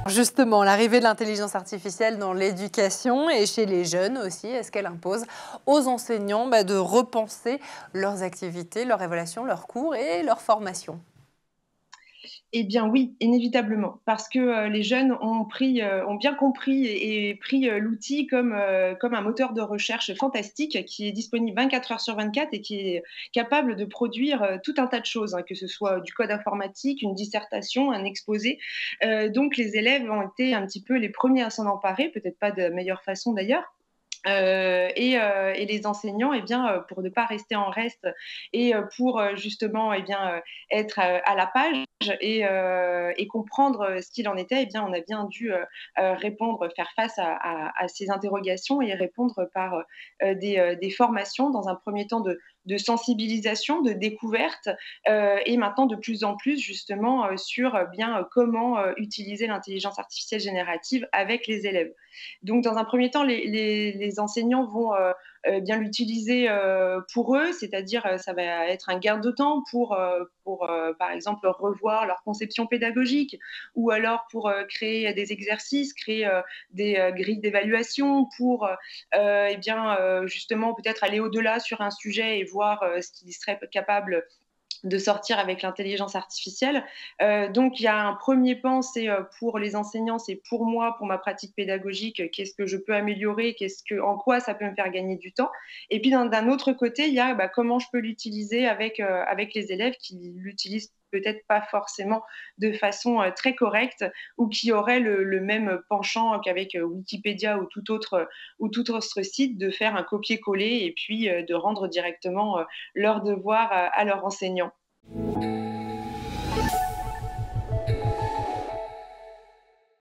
Justement, l'arrivée de l'intelligence artificielle dans l'éducation et chez les jeunes aussi, est-ce qu'elle impose aux enseignants de repenser leurs activités, leur évaluation, leurs cours et leur formation? Eh bien oui, inévitablement, parce que, les jeunes ont bien compris et pris, l'outil comme un moteur de recherche fantastique qui est disponible 24 heures sur 24 et qui est capable de produire, tout un tas de choses, hein, que ce soit du code informatique, une dissertation, un exposé. Donc les élèves ont été un petit peu les premiers à s'en emparer, peut-être pas de la meilleure façon d'ailleurs. Et les enseignants, eh bien, pour ne pas rester en reste et pour, justement, eh bien, être, à la page et comprendre, ce qu'il en était, eh bien, on a bien dû, répondre, faire face à ces interrogations et répondre par, des formations dans un premier temps de sensibilisation, de découverte, et maintenant de plus en plus justement, sur, bien, comment, utiliser l'intelligence artificielle générative avec les élèves. Donc, dans un premier temps, les enseignants vont bien l'utiliser pour eux, c'est-à-dire ça va être un gain de temps pour par exemple, revoir leur conception pédagogique ou alors pour créer des exercices, créer des grilles d'évaluation pour eh bien, justement peut-être aller au-delà sur un sujet et voir ce qu'ils seraient capables de sortir avec l'intelligence artificielle. Donc il y a un premier pan, c'est pour les enseignants, c'est pour moi, pour ma pratique pédagogique, qu'est-ce que je peux améliorer, en quoi ça peut me faire gagner du temps. Et puis d'un autre côté, il y a comment je peux l'utiliser avec les élèves qui l'utilisent peut-être pas forcément de façon très correcte ou qui auraient le même penchant qu'avec Wikipédia ou tout autre site, de faire un copier-coller et puis de rendre directement leurs devoirs à leurs enseignants.